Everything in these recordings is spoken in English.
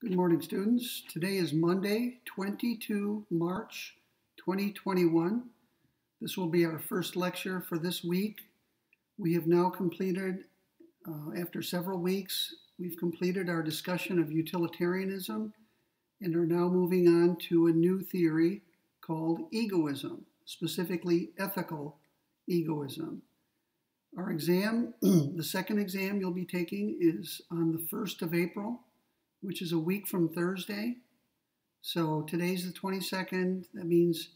Good morning, students. Today is Monday, 22 March 2021. This will be our first lecture for this week. We have now completed, after several weeks, we've completed our discussion of utilitarianism and are now moving on to a new theory called egoism, specifically ethical egoism. Our exam, the second exam you'll be taking is on the 1st of April, which is a week from Thursday. So today's the 22nd. That means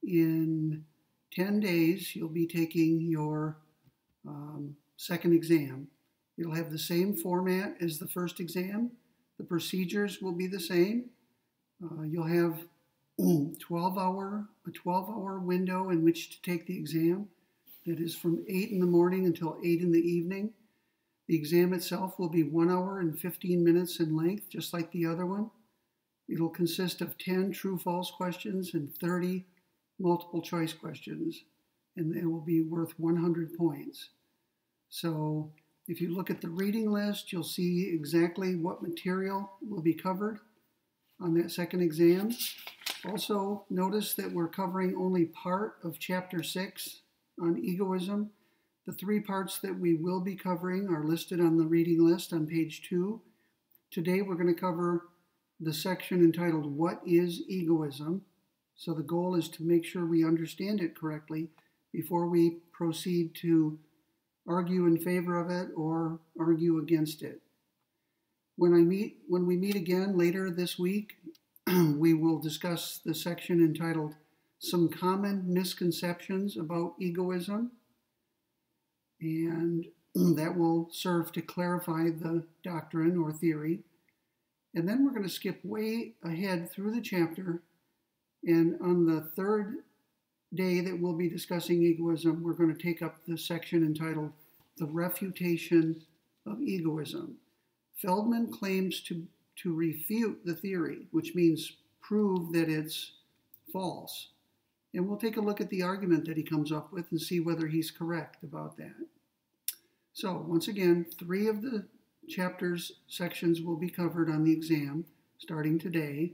in 10 days, you'll be taking your second exam. It'll have the same format as the first exam. The procedures will be the same. You'll have a 12-hour window in which to take the exam. That is from 8 in the morning until 8 in the evening. The exam itself will be 1 hour and 15 minutes in length, just like the other one. It'll consist of 10 true-false questions and 30 multiple-choice questions, and it will be worth 100 points. So if you look at the reading list, you'll see exactly what material will be covered on that second exam. Also, notice that we're covering only part of Chapter 6 on egoism. The 3 parts that we will be covering are listed on the reading list on page 2. Today we're going to cover the section entitled, What is Egoism? So the goal is to make sure we understand it correctly before we proceed to argue in favor of it or argue against it. When we meet again later this week, we will discuss the section entitled, Some Common Misconceptions About Egoism. And that will serve to clarify the doctrine or theory. And then we're going to skip way ahead through the chapter. And on the third day that we'll be discussing egoism, we're going to take up the section entitled The Refutation of Egoism. Feldman claims to refute the theory, which means prove that it's false. And we'll take a look at the argument that he comes up with and see whether he's correct about that. So once again, 3 of the chapter's sections will be covered on the exam starting today.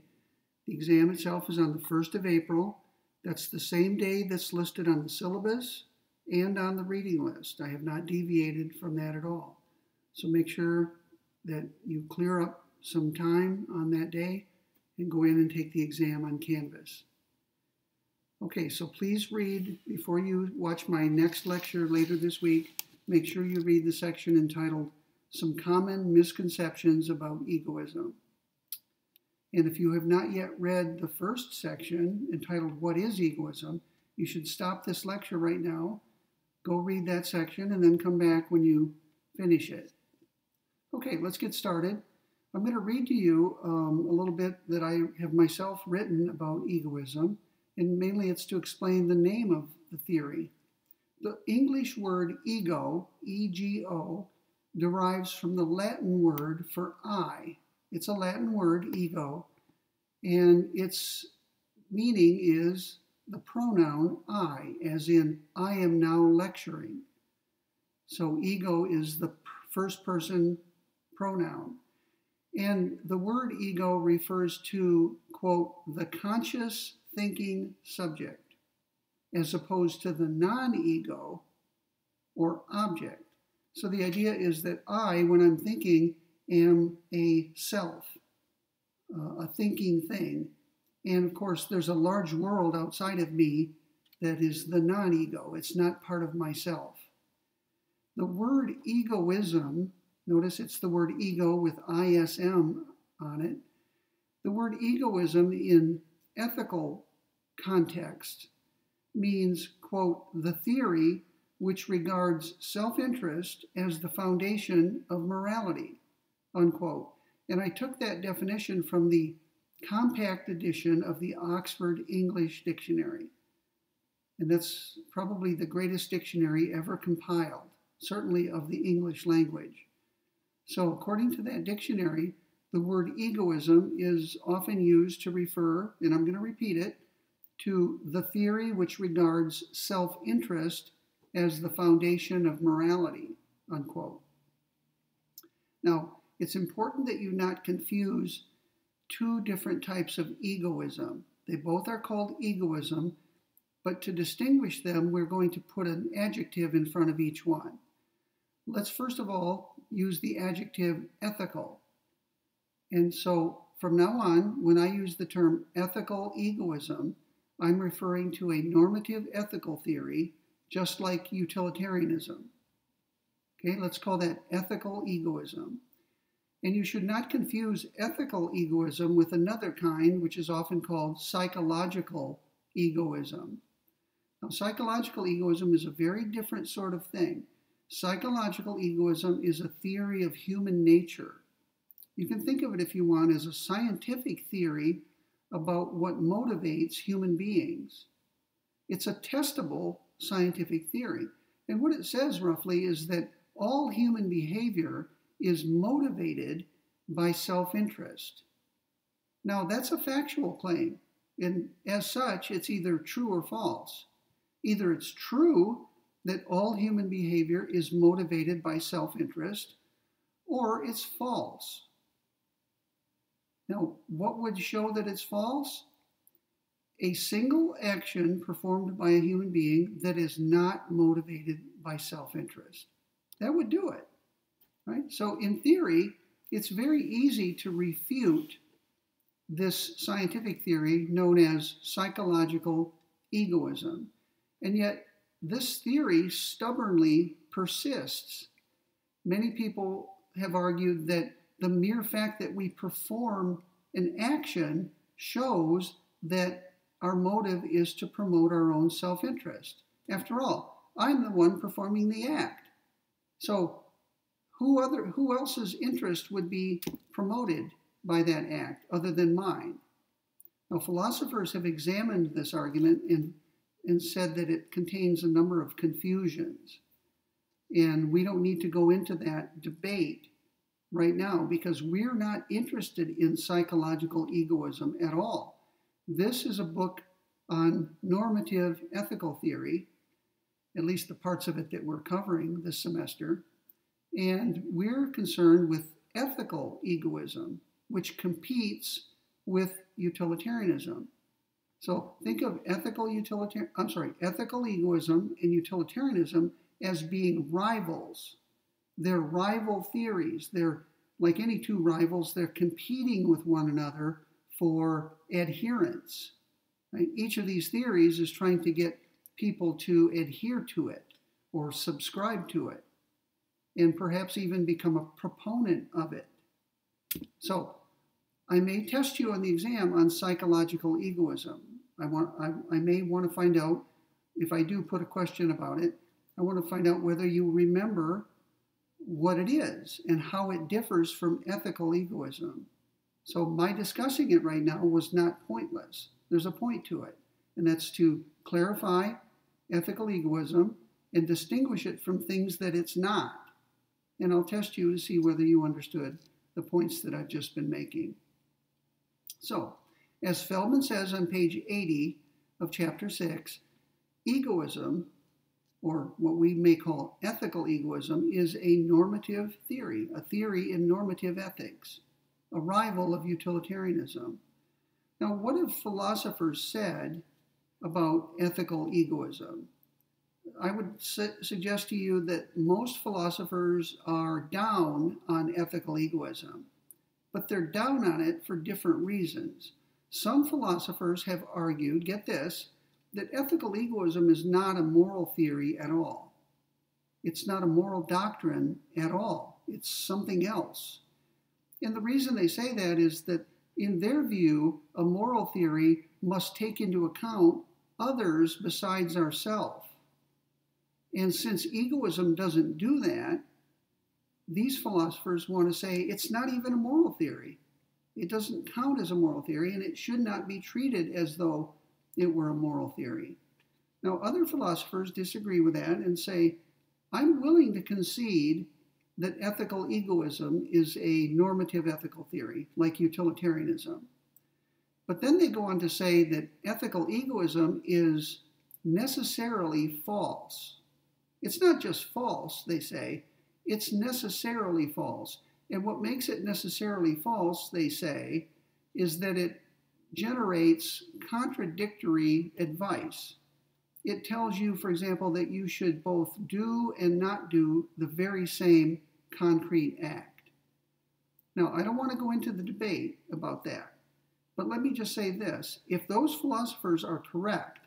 The exam itself is on the 1st of April. That's the same day that's listed on the syllabus and on the reading list. I have not deviated from that at all. So make sure that you clear up some time on that day and go in and take the exam on Canvas. Okay, so please read, before you watch my next lecture later this week, make sure you read the section entitled Some Common Misconceptions About Egoism. And if you have not yet read the first section entitled What is Egoism, you should stop this lecture right now, go read that section, and then come back when you finish it. Okay, let's get started. I'm going to read to you a little bit that I have myself written about egoism. And mainly it's to explain the name of the theory. The English word ego, E-G-O, derives from the Latin word for I. It's a Latin word, ego, and its meaning is the pronoun I, as in, I am now lecturing. So ego is the first person pronoun. And the word ego refers to, quote, the conscious thinking subject, as opposed to the non-ego or object. So the idea is that I, when I'm thinking, am a self, a thinking thing. And of course, there's a large world outside of me that is the non-ego. It's not part of myself. The word egoism, notice it's the word ego with ISM on it. The word egoism in ethical context means, quote, the theory which regards self-interest as the foundation of morality, unquote. And I took that definition from the compact edition of the Oxford English Dictionary. And that's probably the greatest dictionary ever compiled, certainly of the English language. So according to that dictionary, the word egoism is often used to refer, and I'm going to repeat it, to the theory which regards self-interest as the foundation of morality, unquote. Now, it's important that you not confuse two different types of egoism. They both are called egoism, but to distinguish them, we're going to put an adjective in front of each one. Let's first of all use the adjective ethical. And so from now on, when I use the term ethical egoism, I'm referring to a normative ethical theory, just like utilitarianism. Okay, let's call that ethical egoism. And you should not confuse ethical egoism with another kind, which is often called psychological egoism. Now, psychological egoism is a very different sort of thing. Psychological egoism is a theory of human nature. You can think of it, if you want, as a scientific theory about what motivates human beings. It's a testable scientific theory. And what it says roughly is that all human behavior is motivated by self-interest. Now, that's a factual claim, and as such, it's either true or false. Either it's true that all human behavior is motivated by self-interest, or it's false. Now, what would show that it's false? A single action performed by a human being that is not motivated by self-interest. That would do it, right? So in theory, it's very easy to refute this scientific theory known as psychological egoism. And yet, this theory stubbornly persists. Many people have argued that the mere fact that we perform an action shows that our motive is to promote our own self-interest. After all, I'm the one performing the act. So who else's interest would be promoted by that act other than mine? Now, philosophers have examined this argument and said that it contains a number of confusions. And we don't need to go into that debate right now because we're not interested in psychological egoism at all. This is a book on normative ethical theory, at least the parts of it that we're covering this semester. And we're concerned with ethical egoism, which competes with utilitarianism. So think of ethical egoism and utilitarianism as being rivals. They're rival theories. They're like any two rivals, they're competing with one another for adherence. Right? Each of these theories is trying to get people to adhere to it or subscribe to it and perhaps even become a proponent of it. So I may test you on the exam on psychological egoism. I may want to find out, if I do put a question about it, I want to find out whether you remember what it is and how it differs from ethical egoism. So my discussing it right now was not pointless. There's a point to it, and that's to clarify ethical egoism and distinguish it from things that it's not. And I'll test you to see whether you understood the points that I've just been making. So, as Feldman says on page 80 of chapter 6, egoism, or what we may call ethical egoism, is a normative theory, a theory in normative ethics, a rival of utilitarianism. Now, what have philosophers said about ethical egoism? I would suggest to you that most philosophers are down on ethical egoism, but they're down on it for different reasons. Some philosophers have argued, get this, that ethical egoism is not a moral theory at all. It's not a moral doctrine at all. It's something else. And the reason they say that is that in their view, a moral theory must take into account others besides ourselves. And since egoism doesn't do that, these philosophers want to say it's not even a moral theory. It doesn't count as a moral theory, and it should not be treated as though it were a moral theory. Now, other philosophers disagree with that and say, I'm willing to concede that ethical egoism is a normative ethical theory, like utilitarianism. But then they go on to say that ethical egoism is necessarily false. It's not just false, they say, it's necessarily false. And what makes it necessarily false, they say, is that it generates contradictory advice. It tells you, for example, that you should both do and not do the very same concrete act. Now, I don't want to go into the debate about that, but let me just say this. If those philosophers are correct,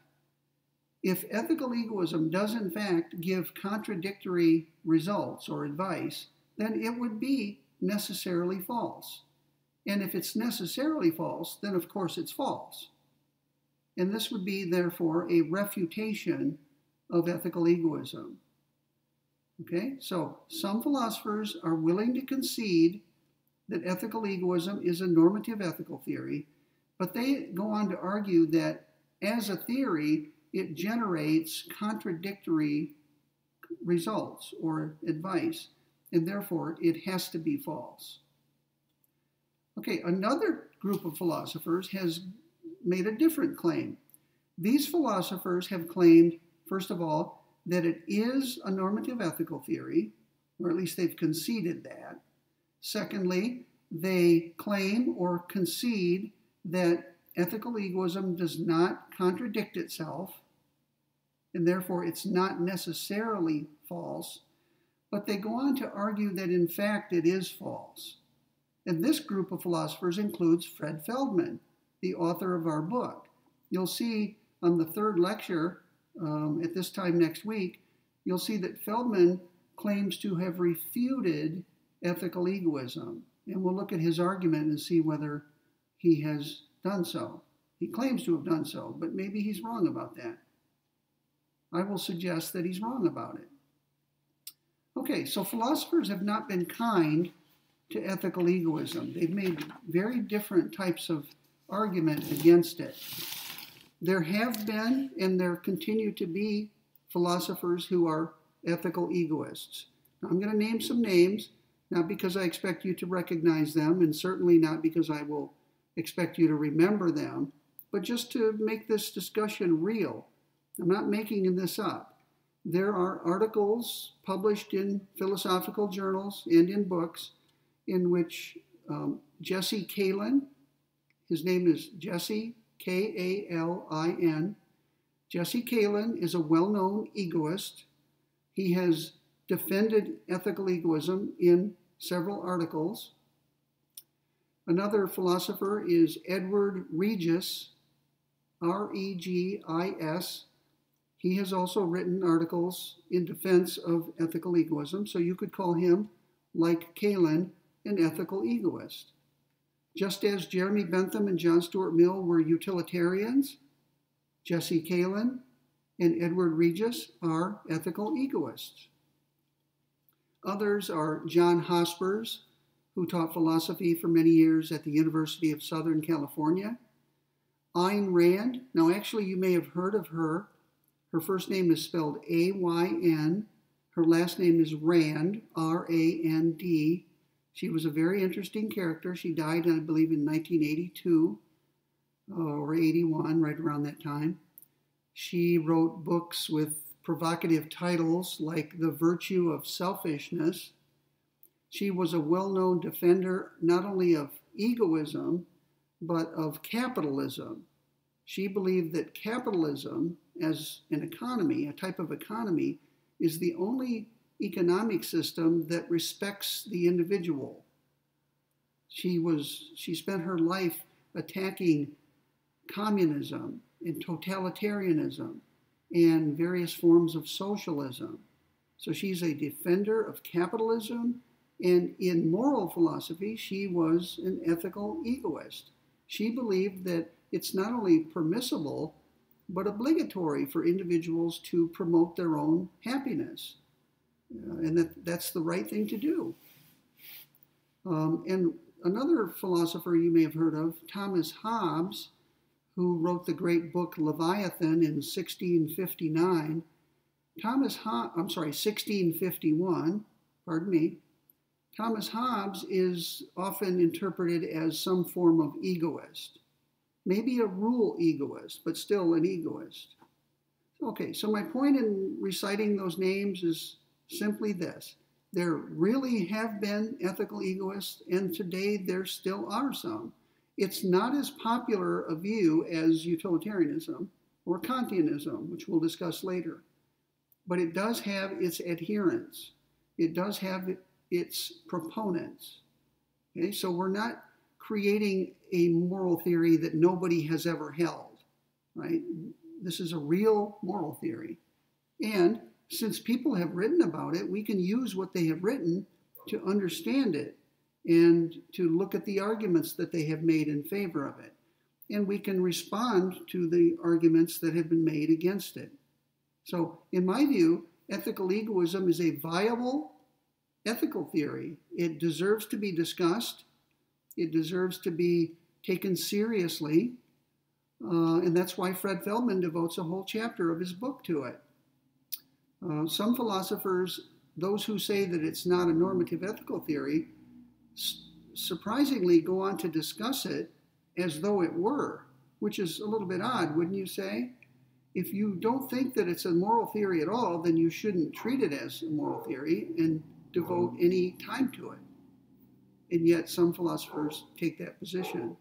if ethical egoism does in fact give contradictory results or advice, then it would be necessarily false. And if it's necessarily false, then of course it's false. And this would be, therefore, a refutation of ethical egoism. Okay, so some philosophers are willing to concede that ethical egoism is a normative ethical theory, but they go on to argue that as a theory, it generates contradictory results or advice, and therefore it has to be false. Okay, another group of philosophers has made a different claim. These philosophers have claimed, first of all, that it is a normative ethical theory, or at least they've conceded that. Secondly, they claim or concede that ethical egoism does not contradict itself, and therefore it's not necessarily false, but they go on to argue that in fact it is false. And this group of philosophers includes Fred Feldman, the author of our book. You'll see on the third lecture at this time next week, you'll see that Feldman claims to have refuted ethical egoism. And we'll look at his argument and see whether he has done so. He claims to have done so, but maybe he's wrong about that. I will suggest that he's wrong about it. Okay, so philosophers have not been kind to ethical egoism. They've made very different types of argument against it. There have been, and there continue to be, philosophers who are ethical egoists. Now, I'm going to name some names, not because I expect you to recognize them, and certainly not because I will expect you to remember them, but just to make this discussion real. I'm not making this up. There are articles published in philosophical journals and in books in which Jesse Kalin, his name is Jesse, K-A-L-I-N. Jesse Kalin is a well-known egoist. He has defended ethical egoism in several articles. Another philosopher is Edward Regis, R-E-G-I-S. He has also written articles in defense of ethical egoism, so you could call him, like Kalin, an ethical egoist. Just as Jeremy Bentham and John Stuart Mill were utilitarians, Jesse Kalin and Edward Regis are ethical egoists. Others are John Hospers, who taught philosophy for many years at the University of Southern California. Ayn Rand, now actually you may have heard of her. Her first name is spelled A-Y-N. Her last name is Rand, R-A-N-D. She was a very interesting character. She died, I believe, in 1982 or 81, right around that time. She wrote books with provocative titles like The Virtue of Selfishness. She was a well-known defender not only of egoism, but of capitalism. She believed that capitalism, as an economy, a type of economy, is the only economic system that respects the individual. She spent her life attacking communism and totalitarianism and various forms of socialism. So she's a defender of capitalism, and in moral philosophy, she was an ethical egoist. She believed that it's not only permissible, but obligatory for individuals to promote their own happiness. And that's the right thing to do. And another philosopher you may have heard of, Thomas Hobbes, who wrote the great book Leviathan in 1651, pardon me. Thomas Hobbes is often interpreted as some form of egoist. Maybe a rule egoist, but still an egoist. Okay, so my point in reciting those names is simply this. There really have been ethical egoists, and today there still are some. It's not as popular a view as utilitarianism or Kantianism, which we'll discuss later. But it does have its adherents. It does have its proponents. Okay, so we're not creating a moral theory that nobody has ever held, right? This is a real moral theory. And since people have written about it, we can use what they have written to understand it and to look at the arguments that they have made in favor of it. And we can respond to the arguments that have been made against it. So, in my view, ethical egoism is a viable ethical theory. It deserves to be discussed. It deserves to be taken seriously. And that's why Fred Feldman devotes a whole chapter of his book to it. Some philosophers, those who say that it's not a normative ethical theory, surprisingly go on to discuss it as though it were, which is a little bit odd, wouldn't you say? If you don't think that it's a moral theory at all, then you shouldn't treat it as a moral theory and devote any time to it. And yet some philosophers take that position.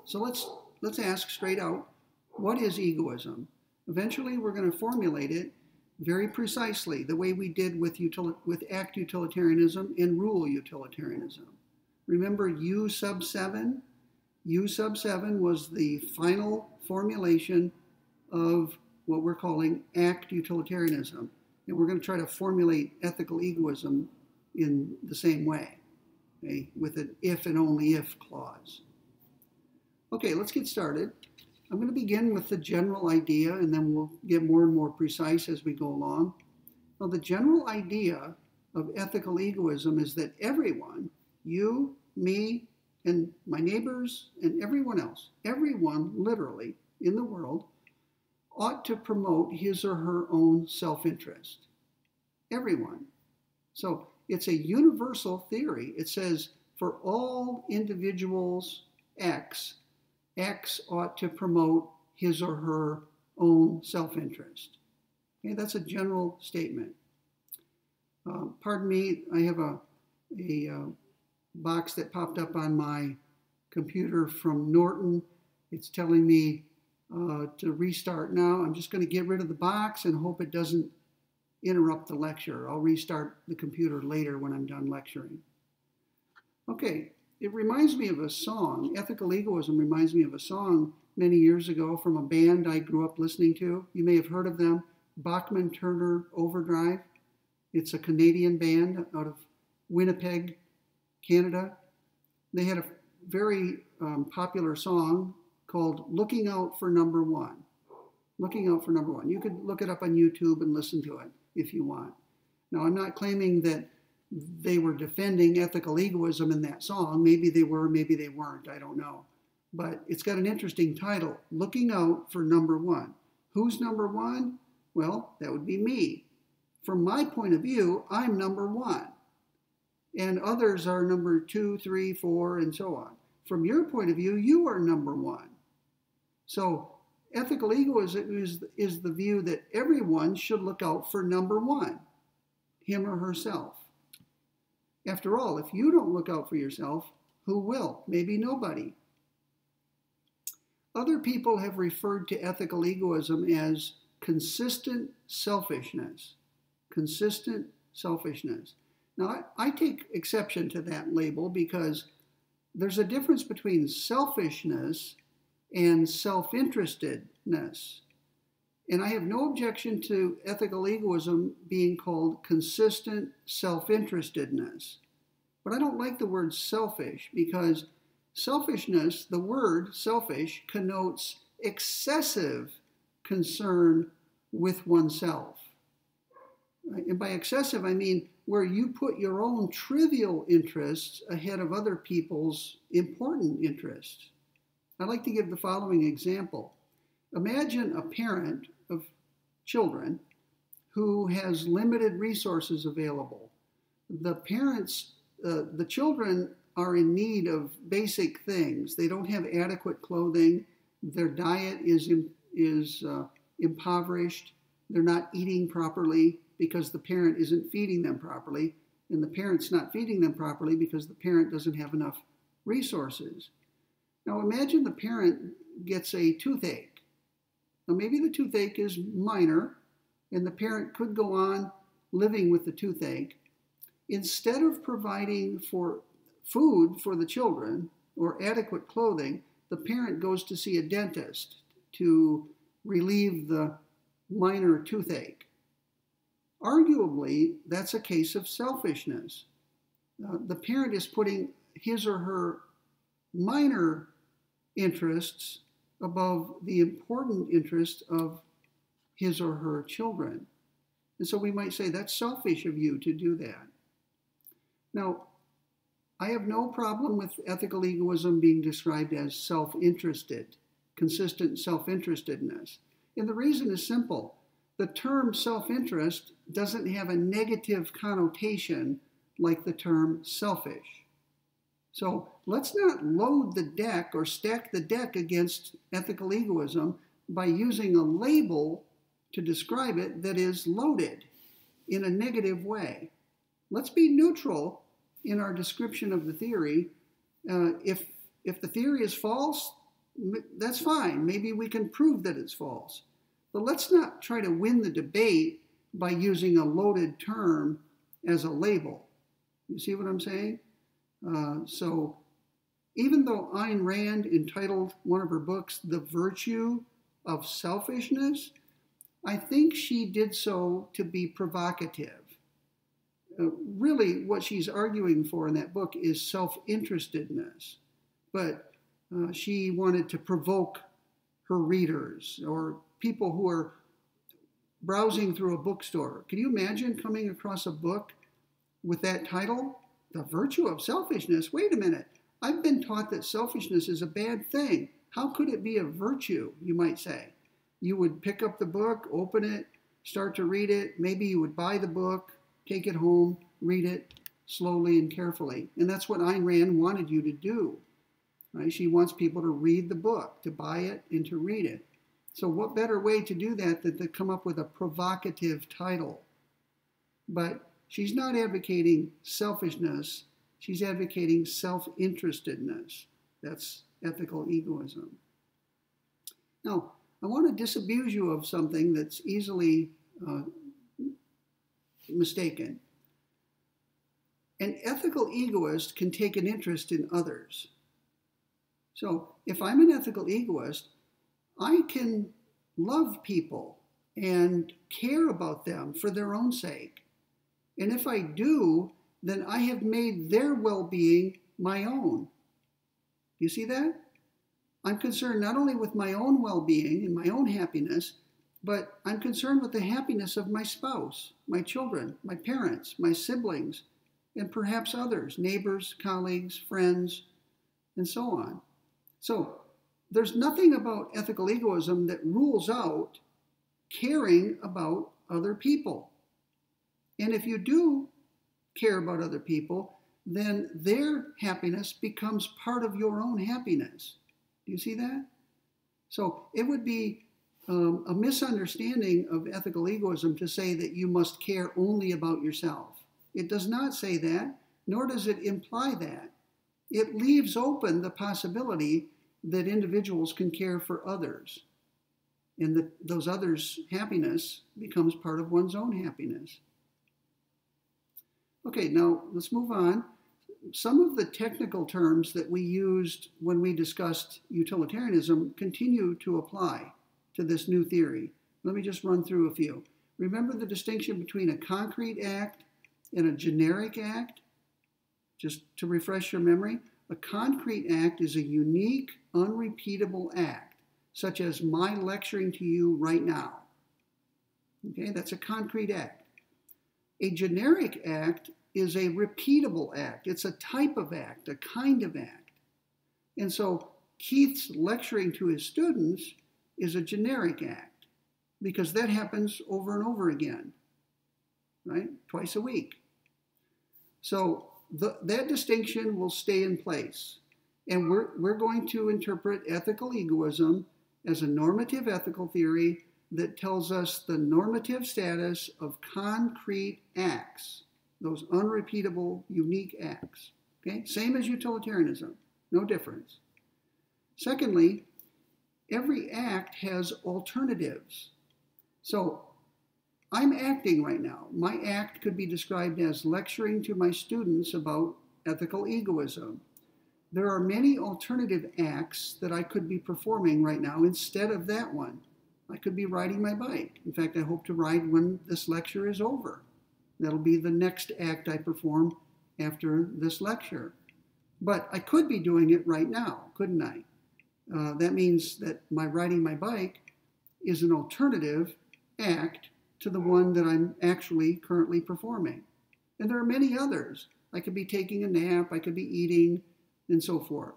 So let's ask straight out, what is egoism? Eventually we're going to formulate it very precisely, the way we did with act utilitarianism and rule utilitarianism. Remember U sub 7? U sub 7 was the final formulation of what we're calling act utilitarianism. And we're going to try to formulate ethical egoism in the same way, okay, with an if and only if clause. Okay, let's get started. I'm going to begin with the general idea, and then we'll get more and more precise as we go along. Well, the general idea of ethical egoism is that everyone, you, me, and my neighbors, and everyone else, everyone literally in the world, ought to promote his or her own self-interest. Everyone. So it's a universal theory. It says for all individuals, X ought to promote his or her own self-interest. Okay, that's a general statement. Pardon me, I have a box that popped up on my computer from Norton. It's telling me to restart now. I'm just going to get rid of the box and hope it doesn't interrupt the lecture. I'll restart the computer later when I'm done lecturing. Okay, it reminds me of a song. Ethical egoism reminds me of a song many years ago from a band I grew up listening to. You may have heard of them, Bachman Turner Overdrive. It's a Canadian band out of Winnipeg, Canada. They had a very popular song called Looking Out for Number One. Looking Out for Number One. You could look it up on YouTube and listen to it if you want. Now, I'm not claiming that they were defending ethical egoism in that song. Maybe they were, maybe they weren't. I don't know. But it's got an interesting title, Looking Out for Number One. Who's number one? Well, that would be me. From my point of view, I'm number one. And others are number 2, 3, 4, and so on. From your point of view, you are number one. So ethical egoism is the view that everyone should look out for number one, him or herself. After all, if you don't look out for yourself, who will? Maybe nobody. Other people have referred to ethical egoism as consistent selfishness. Consistent selfishness. Now, I take exception to that label because there's a difference between selfishness and self-interestedness. And I have no objection to ethical egoism being called consistent self-interestedness. But I don't like the word selfish because selfishness, the word selfish, connotes excessive concern with oneself. And by excessive, I mean where you put your own trivial interests ahead of other people's important interests. I'd like to give the following example. Imagine a parent of children who has limited resources available. The children are in need of basic things. They don't have adequate clothing. Their diet is impoverished. They're not eating properly because the parent isn't feeding them properly, and the parent's not feeding them properly because the parent doesn't have enough resources. Now imagine the parent gets a toothache. Now maybe the toothache is minor and the parent could go on living with the toothache. Instead of providing for food for the children or adequate clothing, the parent goes to see a dentist to relieve the minor toothache. Arguably, that's a case of selfishness. The parent is putting his or her minor interests above the important interests of his or her children. And so we might say that's selfish of you to do that. Now, I have no problem with ethical egoism being described as self-interested, consistent self-interestedness. And the reason is simple. The term self-interest doesn't have a negative connotation like the term selfish. So let's not load the deck or stack the deck against ethical egoism by using a label to describe it that is loaded in a negative way. Let's be neutral in our description of the theory. If the theory is false, that's fine. Maybe we can prove that it's false. But let's not try to win the debate by using a loaded term as a label. You see what I'm saying? So even though Ayn Rand entitled one of her books, The Virtue of Selfishness, I think she did so to be provocative. Really, what she's arguing for in that book is self-interestedness. But she wanted to provoke her readers or people who are browsing through a bookstore. Can you imagine coming across a book with that title? The Virtue of Selfishness. Wait a minute. I've been taught that selfishness is a bad thing. How could it be a virtue, you might say? You would pick up the book, open it, start to read it. Maybe you would buy the book, take it home, read it slowly and carefully. And that's what Ayn Rand wanted you to do. Right? She wants people to read the book, to buy it, and to read it. So what better way to do that than to come up with a provocative title? But she's not advocating selfishness. She's advocating self-interestedness. That's ethical egoism. Now, I want to disabuse you of something that's easily mistaken. An ethical egoist can take an interest in others. So if I'm an ethical egoist, I can love people and care about them for their own sake. And if I do, then I have made their well-being my own. Do you see that? I'm concerned not only with my own well-being and my own happiness, but I'm concerned with the happiness of my spouse, my children, my parents, my siblings, and perhaps others, neighbors, colleagues, friends, and so on. So there's nothing about ethical egoism that rules out caring about other people. And if you do care about other people, then their happiness becomes part of your own happiness. Do you see that? So it would be a misunderstanding of ethical egoism to say that you must care only about yourself. It does not say that, nor does it imply that. It leaves open the possibility that individuals can care for others, and that those others' happiness becomes part of one's own happiness. Okay, now let's move on. Some of the technical terms that we used when we discussed utilitarianism continue to apply to this new theory. Let me just run through a few. Remember the distinction between a concrete act and a generic act? Just to refresh your memory, a concrete act is a unique, unrepeatable act, such as my lecturing to you right now. Okay, that's a concrete act. A generic act is a repeatable act. It's a type of act, a kind of act. And so Keith's lecturing to his students is a generic act because that happens over and over again, right? Twice a week. So that distinction will stay in place. And we're going to interpret ethical egoism as a normative ethical theory that tells us the normative status of concrete acts, those unrepeatable, unique acts. Okay? Same as utilitarianism, no difference. Secondly, every act has alternatives. So I'm acting right now. My act could be described as lecturing to my students about ethical egoism. There are many alternative acts that I could be performing right now instead of that one. I could be riding my bike. In fact, I hope to ride when this lecture is over. That'll be the next act I perform after this lecture. But I could be doing it right now, couldn't I? That means that my riding my bike is an alternative act to the one that I'm actually currently performing. And there are many others. I could be taking a nap, I could be eating, and so forth.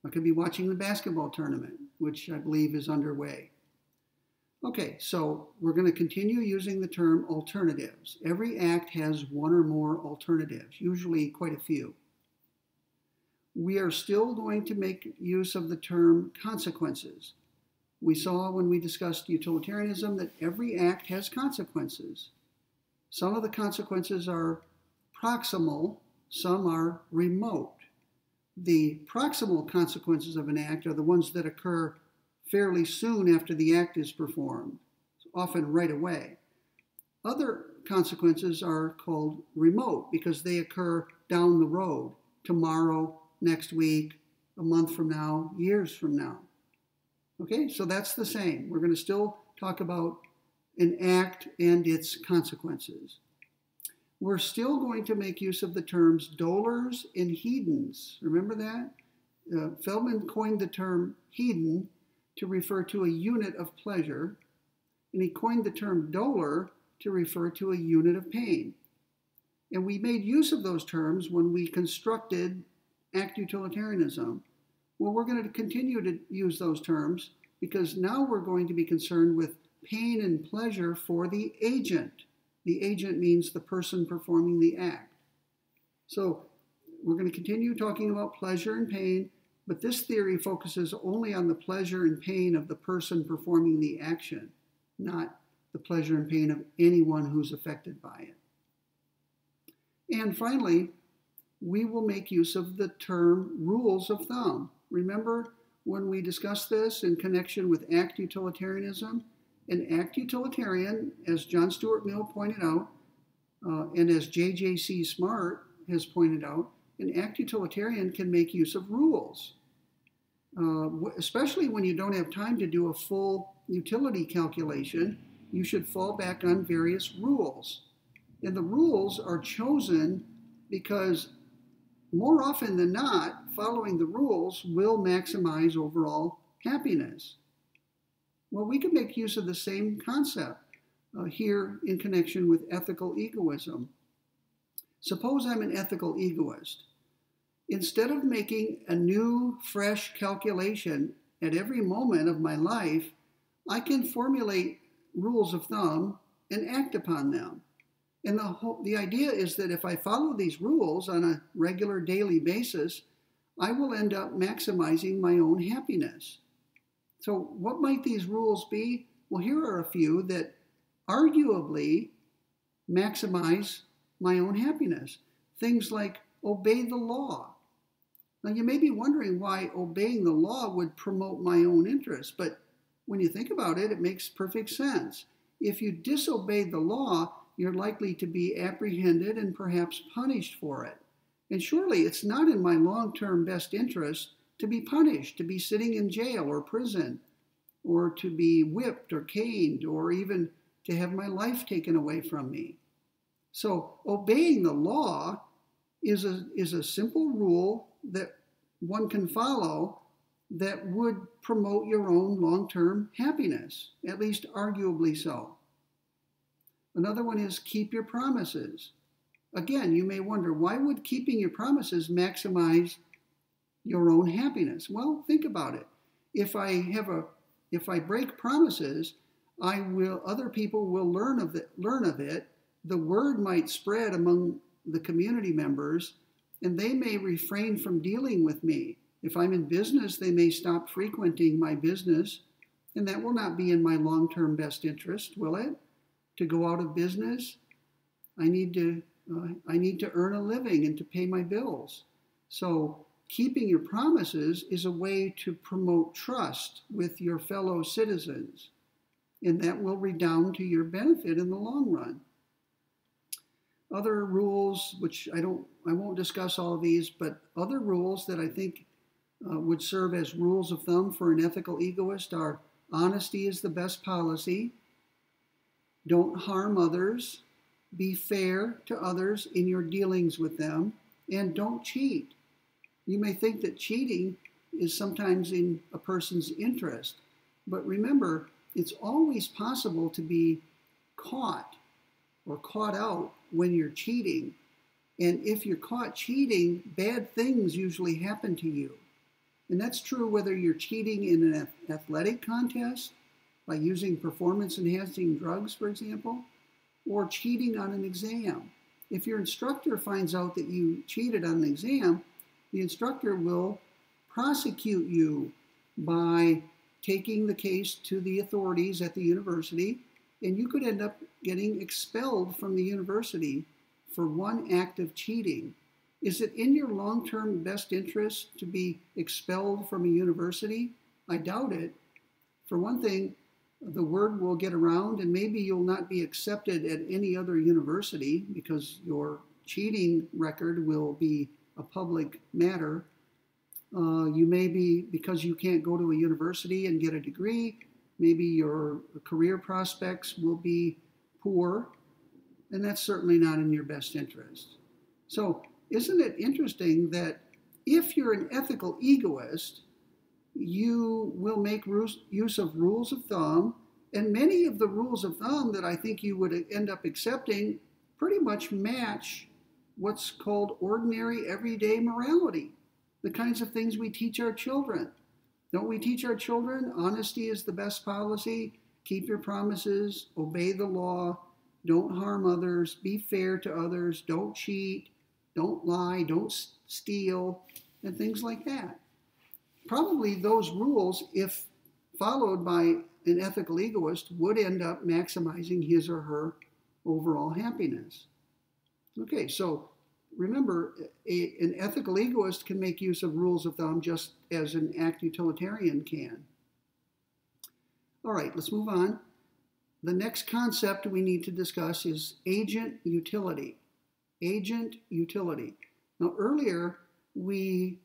I could be watching the basketball tournament, which I believe is underway. Okay, so we're going to continue using the term alternatives. Every act has one or more alternatives, usually quite a few. We are still going to make use of the term consequences. We saw when we discussed utilitarianism that every act has consequences. Some of the consequences are proximal, some are remote. The proximal consequences of an act are the ones that occur fairly soon after the act is performed, often right away. Other consequences are called remote because they occur down the road, tomorrow, next week, a month from now, years from now. Okay, so that's the same. We're going to still talk about an act and its consequences. We're still going to make use of the terms dolors and hedons. Remember that? Feldman coined the term hedon to refer to a unit of pleasure, and he coined the term dolor to refer to a unit of pain. And we made use of those terms when we constructed act utilitarianism. Well, we're going to continue to use those terms because now we're going to be concerned with pain and pleasure for the agent. The agent means the person performing the act. So we're going to continue talking about pleasure and pain, but this theory focuses only on the pleasure and pain of the person performing the action, not the pleasure and pain of anyone who's affected by it. And finally, we will make use of the term rules of thumb. Remember when we discussed this in connection with act utilitarianism? An act utilitarian, as John Stuart Mill pointed out, and as J.J.C. Smart has pointed out, an act utilitarian can make use of rules, especially when you don't have time to do a full utility calculation. You should fall back on various rules. And the rules are chosen because more often than not, following the rules will maximize overall happiness. Well, we can make use of the same concept here in connection with ethical egoism. Suppose I'm an ethical egoist. Instead of making a new, fresh calculation at every moment of my life, I can formulate rules of thumb and act upon them. And the idea is that if I follow these rules on a regular daily basis, I will end up maximizing my own happiness. So what might these rules be? Well, here are a few that arguably maximize my own happiness. Things like obey the law. Now, you may be wondering why obeying the law would promote my own interest, but when you think about it, it makes perfect sense. If you disobey the law, you're likely to be apprehended and perhaps punished for it. And surely it's not in my long-term best interest to be punished, to be sitting in jail or prison, or to be whipped or caned, or even to have my life taken away from me. So obeying the law is a simple rule that one can follow that would promote your own long-term happiness, at least arguably so. Another one is keep your promises. Again, you may wonder, why would keeping your promises maximize your own happiness? Well, think about it. If I break promises, other people will learn of it. The word might spread among the community members, and they may refrain from dealing with me. If I'm in business, they may stop frequenting my business, and that will not be in my long-term best interest, will it? To go out of business, I need to earn a living and to pay my bills. So keeping your promises is a way to promote trust with your fellow citizens, and that will redound to your benefit in the long run. Other rules, which I won't discuss all of these, but other rules that I think would serve as rules of thumb for an ethical egoist are: honesty is the best policy, don't harm others, be fair to others in your dealings with them, and don't cheat. You may think that cheating is sometimes in a person's interest, but remember, it's always possible to be caught or caught out when you're cheating. And if you're caught cheating, bad things usually happen to you. And that's true whether you're cheating in an athletic contest, by using performance-enhancing drugs, for example, or cheating on an exam. If your instructor finds out that you cheated on an exam, the instructor will prosecute you by taking the case to the authorities at the university, and you could end up getting expelled from the university for one act of cheating. Is it in your long-term best interest to be expelled from a university? I doubt it. For one thing, the word will get around, and maybe you'll not be accepted at any other university because your cheating record will be a public matter. You may be, because you can't go to a university and get a degree, maybe your career prospects will be poor, and that's certainly not in your best interest. So isn't it interesting that if you're an ethical egoist, you will make use of rules of thumb, and many of the rules of thumb that I think you would end up accepting pretty much match what's called ordinary everyday morality, the kinds of things we teach our children. Don't we teach our children honesty is the best policy, keep your promises, obey the law, don't harm others, be fair to others, don't cheat, don't lie, don't steal, and things like that? Probably those rules, if followed by an ethical egoist, would end up maximizing his or her overall happiness. Okay, so remember, an ethical egoist can make use of rules of thumb just as an act utilitarian can. All right, let's move on. The next concept we need to discuss is agent utility. Agent utility. Now, earlier we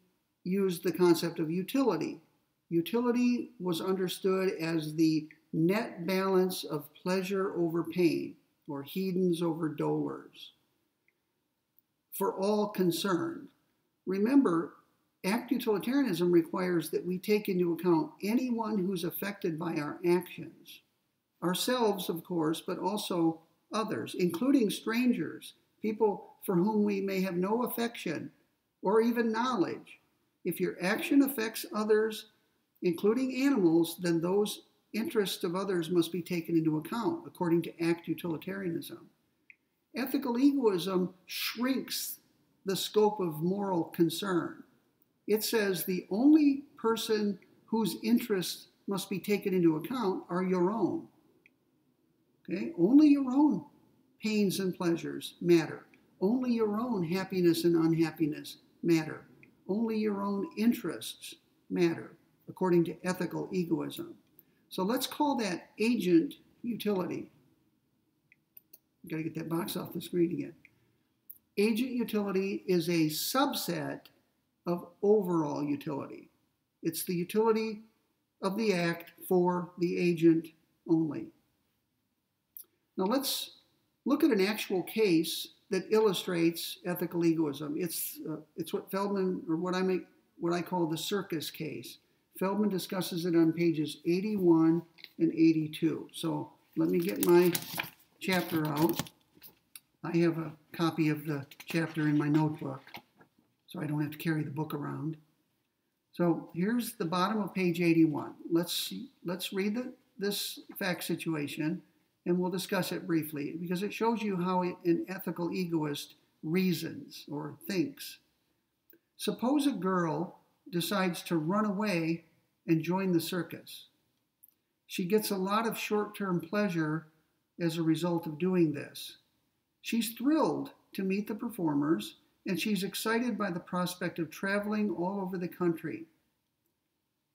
used the concept of utility. Utility was understood as the net balance of pleasure over pain, or hedons over dolors, for all concerned. Remember, act utilitarianism requires that we take into account anyone who's affected by our actions. Ourselves, of course, but also others, including strangers, people for whom we may have no affection or even knowledge. If your action affects others, including animals, then those interests of others must be taken into account, according to act utilitarianism. Ethical egoism shrinks the scope of moral concern. It says the only person whose interests must be taken into account are your own. Okay? Only your own pains and pleasures matter. Only your own happiness and unhappiness matter. Only your own interests matter, according to ethical egoism. So let's call that agent utility. I've got to get that box off the screen again. Agent utility is a subset of overall utility. It's the utility of the act for the agent only. Now let's look at an actual case that illustrates ethical egoism. It's what Feldman, or what I call the circus case. Feldman discusses it on pages 81 and 82. So let me get my chapter out. I have a copy of the chapter in my notebook, so I don't have to carry the book around. So here's the bottom of page 81. Let's read this fact situation, and we'll discuss it briefly, because it shows you how an ethical egoist reasons or thinks. Suppose a girl decides to run away and join the circus. She gets a lot of short-term pleasure as a result of doing this. She's thrilled to meet the performers and she's excited by the prospect of traveling all over the country.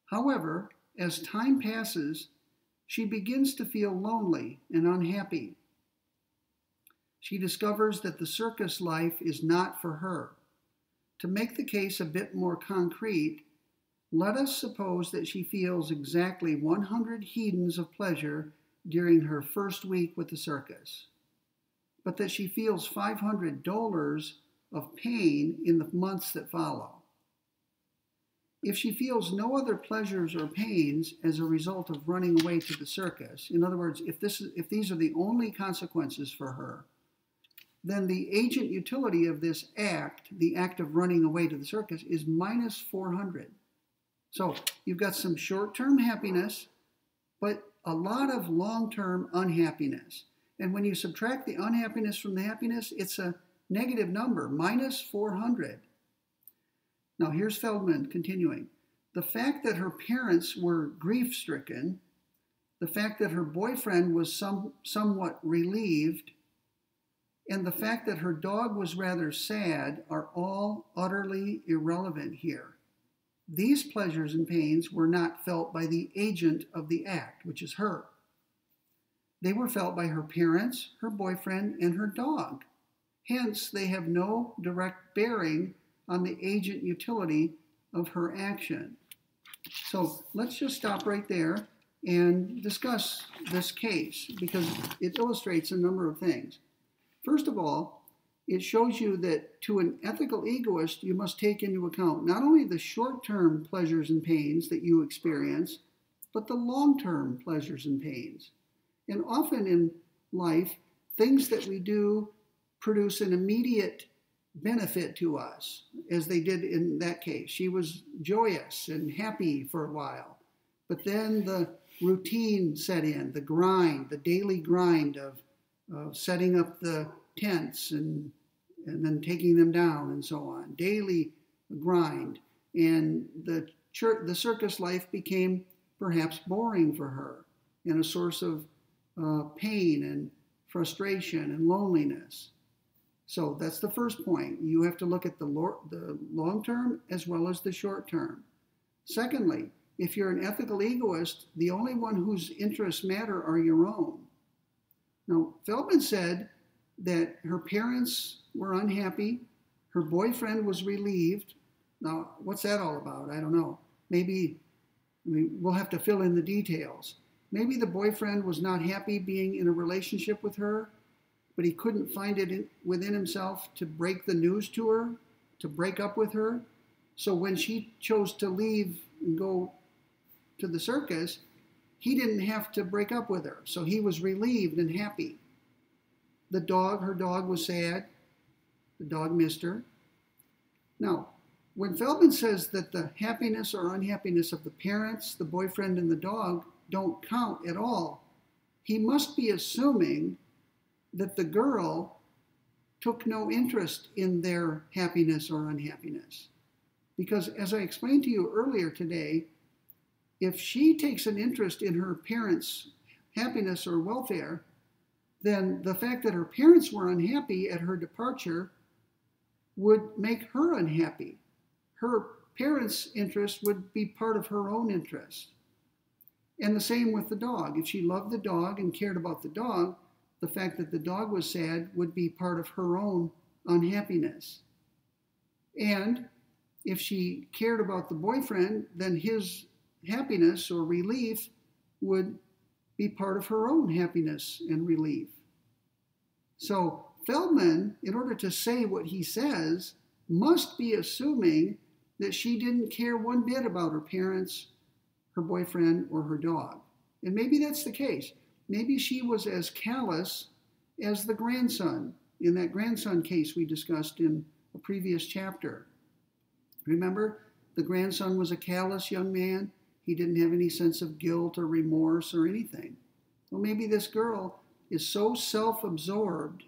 However, as time passes, she begins to feel lonely and unhappy. She discovers that the circus life is not for her. To make the case a bit more concrete, let us suppose that she feels exactly 100 hedons of pleasure during her first week with the circus, but that she feels $500 of pain in the months that follow. If she feels no other pleasures or pains as a result of running away to the circus, in other words, if these are the only consequences for her, then the agent utility of this act, the act of running away to the circus, is minus 400. So you've got some short-term happiness, but a lot of long-term unhappiness. And when you subtract the unhappiness from the happiness, it's a negative number, minus 400. Now here's Feldman continuing. The fact that her parents were grief-stricken, the fact that her boyfriend was somewhat relieved, and the fact that her dog was rather sad are all utterly irrelevant here. These pleasures and pains were not felt by the agent of the act, which is her. They were felt by her parents, her boyfriend, and her dog. Hence, they have no direct bearing on the agent utility of her action. So let's just stop right there and discuss this case because it illustrates a number of things. First of all, it shows you that to an ethical egoist, you must take into account not only the short-term pleasures and pains that you experience, but the long-term pleasures and pains. And often in life, things that we do produce an immediate benefit to us, as they did in that case. She was joyous and happy for a while, but then the routine set in, the grind, the daily grind of setting up the tents and then taking them down and so on. Daily grind. And the circus life became perhaps boring for her and a source of pain and frustration and loneliness. So that's the first point. You have to look at the long term as well as the short term. Secondly, if you're an ethical egoist, the only one whose interests matter are your own. Now, Feldman said that her parents were unhappy, her boyfriend was relieved. Now, what's that all about? I don't know. We'll have to fill in the details. Maybe the boyfriend was not happy being in a relationship with her, but he couldn't find it within himself to break the news to her, to break up with her. So when she chose to leave and go to the circus, he didn't have to break up with her. So he was relieved and happy. Her dog was sad. The dog missed her. Now, when Feldman says that the happiness or unhappiness of the parents, the boyfriend, and the dog don't count at all, he must be assuming that the girl took no interest in their happiness or unhappiness. Because as I explained to you earlier today, if she takes an interest in her parents' happiness or welfare, then the fact that her parents were unhappy at her departure would make her unhappy. Her parents' interest would be part of her own interest. And the same with the dog. If she loved the dog and cared about the dog, the fact that the dog was sad would be part of her own unhappiness. And if she cared about the boyfriend, then his happiness or relief would be part of her own happiness and relief. So Feldman, in order to say what he says, must be assuming that she didn't care one bit about her parents, her boyfriend, or her dog. And maybe that's the case. Maybe she was as callous as the grandson in that grandson case we discussed in a previous chapter. Remember, the grandson was a callous young man. He didn't have any sense of guilt or remorse or anything. Well, maybe this girl is so self-absorbed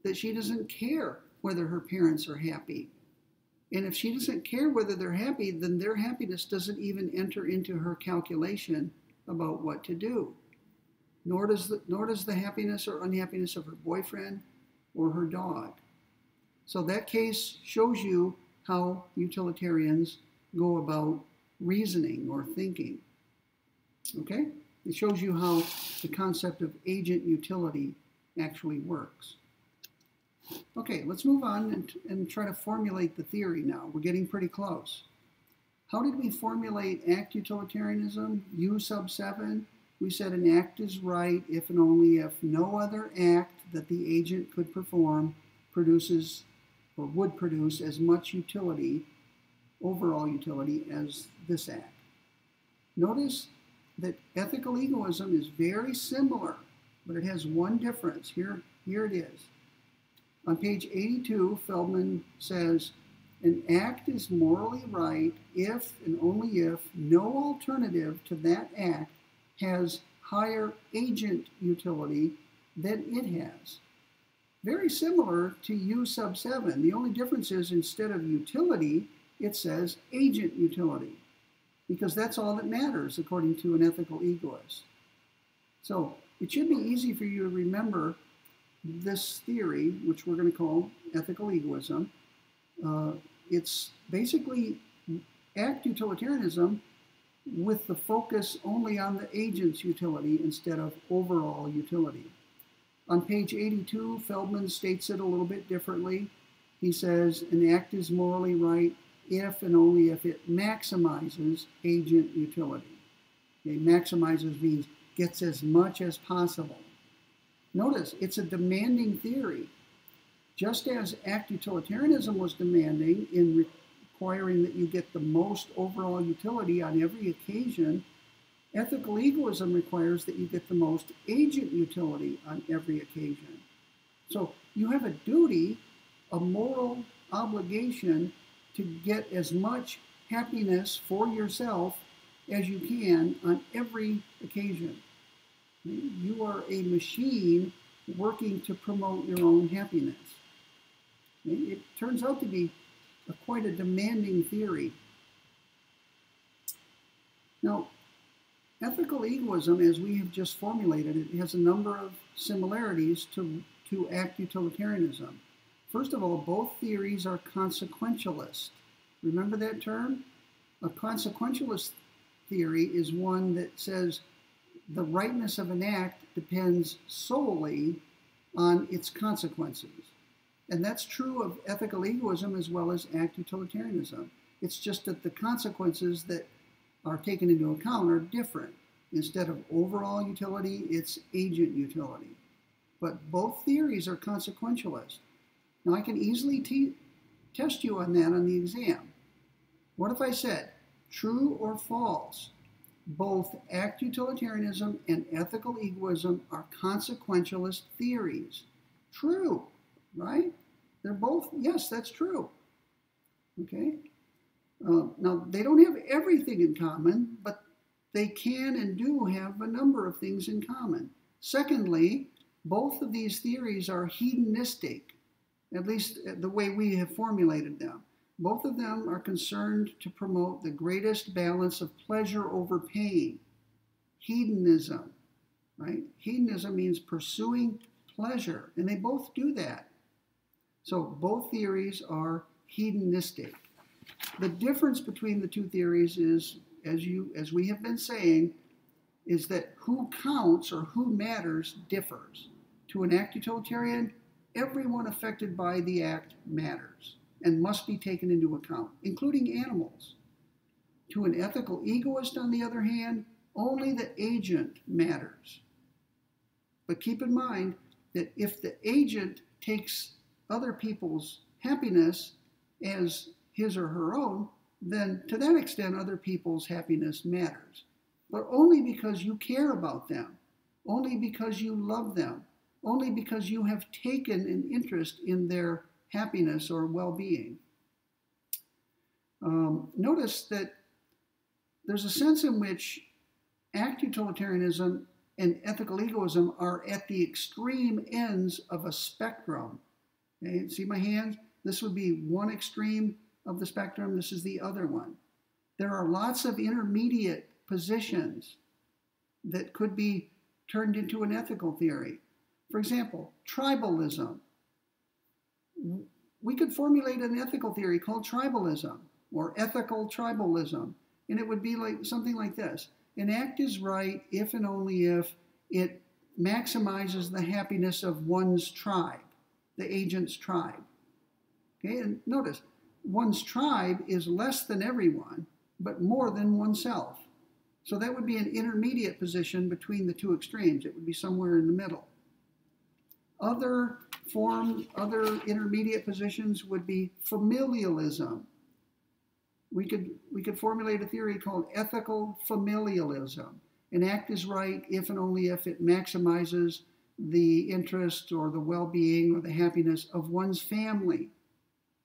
that she doesn't care whether her parents are happy. And if she doesn't care whether they're happy, then their happiness doesn't even enter into her calculation about what to do. Nor does the happiness or unhappiness of her boyfriend or her dog. So that case shows you how utilitarians go about reasoning or thinking. Okay? It shows you how the concept of agent utility actually works. Okay, let's move on and try to formulate the theory now. We're getting pretty close. How did we formulate act utilitarianism? U sub 7, we said an act is right if and only if no other act that the agent could perform produces or would produce as much utility, overall utility, as this act. Notice that ethical egoism is very similar, but it has one difference. Here it is. On page 82, Feldman says, an act is morally right if and only if no alternative to that act has higher agent utility than it has. Very similar to U sub 7. The only difference is instead of utility, it says agent utility, because that's all that matters according to an ethical egoist. So it should be easy for you to remember this theory, which we're going to call ethical egoism. It's basically act utilitarianism with the focus only on the agent's utility instead of overall utility. On page 82, Feldman states it a little bit differently. He says an act is morally right if and only if it maximizes agent utility. Okay, maximizes means gets as much as possible. Notice, it's a demanding theory. Just as act utilitarianism was demanding in requiring that you get the most overall utility on every occasion, ethical egoism requires that you get the most agent utility on every occasion. So you have a duty, a moral obligation to get as much happiness for yourself as you can on every occasion. You are a machine working to promote your own happiness. It turns out to be quite a demanding theory. Now, ethical egoism, as we have just formulated it, has a number of similarities to act utilitarianism. First of all, both theories are consequentialist. Remember that term? A consequentialist theory is one that says the rightness of an act depends solely on its consequences. And that's true of ethical egoism as well as act utilitarianism. It's just that the consequences that are taken into account are different. Instead of overall utility, it's agent utility. But both theories are consequentialist. Now, I can easily test you on that on the exam. What if I said, true or false? Both act utilitarianism and ethical egoism are consequentialist theories. True, right? They're both, yes, that's true. Okay? Now, they don't have everything in common, but they can and do have a number of things in common. Secondly, both of these theories are hedonistic, at least the way we have formulated them. Both of them are concerned to promote the greatest balance of pleasure over pain. Hedonism, right? Hedonism means pursuing pleasure, and they both do that. So both theories are hedonistic. The difference between the two theories is, as we have been saying, is that who counts or who matters differs. To an act utilitarian, everyone affected by the act matters and must be taken into account, including animals. To an ethical egoist, on the other hand, only the agent matters. But keep in mind that if the agent takes other people's happiness as his or her own, then to that extent other people's happiness matters. But only because you care about them, only because you love them, only because you have taken an interest in their happiness or well-being. Notice that there's a sense in which act utilitarianism and ethical egoism are at the extreme ends of a spectrum. Okay, see my hands? This would be one extreme of the spectrum. This is the other one. There are lots of intermediate positions that could be turned into an ethical theory. For example, tribalism. we could formulate an ethical theory called tribalism or ethical tribalism. And it would be like something like this. An act is right if and only if it maximizes the happiness of one's tribe, the agent's tribe. Okay, and notice, one's tribe is less than everyone, but more than oneself. So that would be an intermediate position between the two extremes. It would be somewhere in the middle. Other intermediate positions would be familialism. We could formulate a theory called ethical familialism. An act is right if and only if it maximizes the interest or the well-being or the happiness of one's family.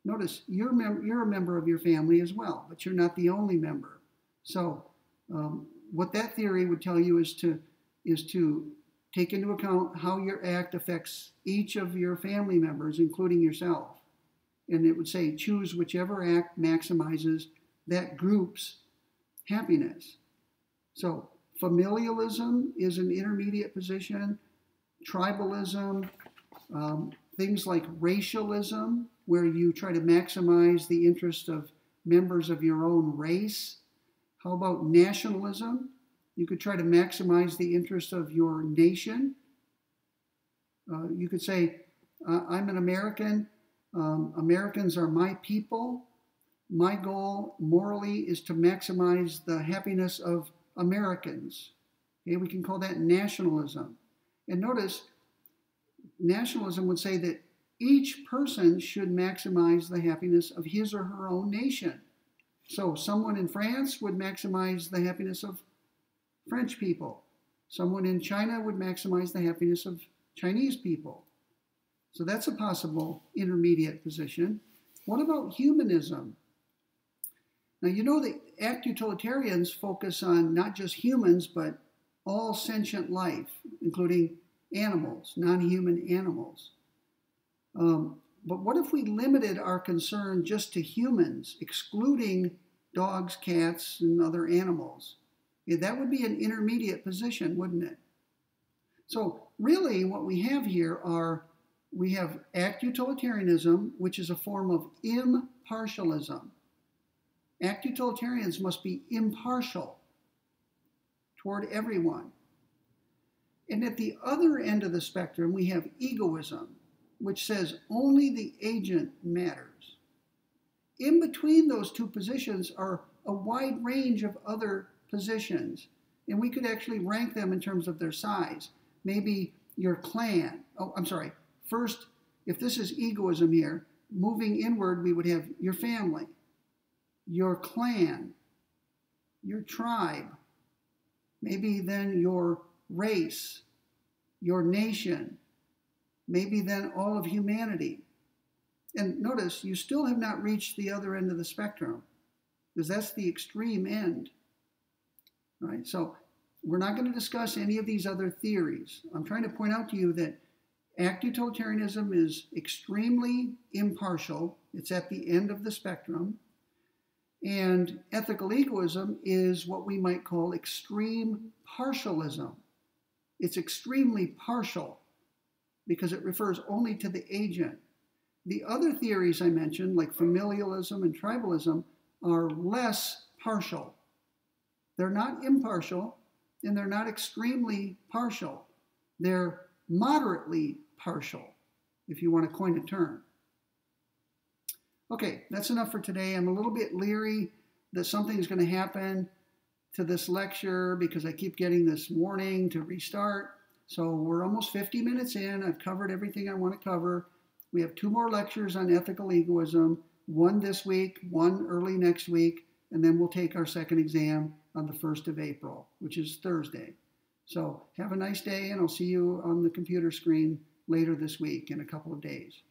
Notice, you're a member of your family as well, but you're not the only member. So what that theory would tell you is to take into account how your act affects each of your family members, including yourself. And it would say choose whichever act maximizes that group's happiness. So familialism is an intermediate position. Tribalism, things like racialism, where you try to maximize the interest of members of your own race. How about nationalism? You could try to maximize the interest of your nation. You could say, I'm an American. Americans are my people. My goal morally is to maximize the happiness of Americans. Okay, we can call that nationalism. And notice, nationalism would say that each person should maximize the happiness of his or her own nation. So someone in France would maximize the happiness of French people. Someone in China would maximize the happiness of Chinese people. So that's a possible intermediate position. What about humanism? Now, you know that act utilitarians focus on not just humans, but all sentient life, including animals, non-human animals. But what if we limited our concern just to humans, excluding dogs, cats, and other animals? Yeah, that would be an intermediate position, wouldn't it? So really what we have here we have act utilitarianism, which is a form of impartialism. Act utilitarians must be impartial toward everyone. And at the other end of the spectrum, we have egoism, which says only the agent matters. In between those two positions are a wide range of other positions, and we could actually rank them in terms of their size. Maybe your clan. First, if this is egoism here, moving inward, we would have your family, your clan, your tribe, maybe then your race, your nation, maybe then all of humanity. And notice, you still have not reached the other end of the spectrum, because that's the extreme end. Right? So we're not going to discuss any of these other theories. I'm trying to point out to you that act utilitarianism is extremely impartial. It's at the end of the spectrum. And ethical egoism is what we might call extreme partialism. It's extremely partial because it refers only to the agent. The other theories I mentioned, like familialism and tribalism, are less partial. They're not impartial, and they're not extremely partial. They're moderately partial, if you want to coin a term. Okay, that's enough for today. I'm a little bit leery that something's going to happen to this lecture because I keep getting this warning to restart. So we're almost 50 minutes in. I've covered everything I want to cover. We have 2 more lectures on ethical egoism, one this week, one early next week, and then we'll take our second exam on the 1st of April, which is Thursday. So have a nice day, and I'll see you on the computer screen later this week in a couple of days.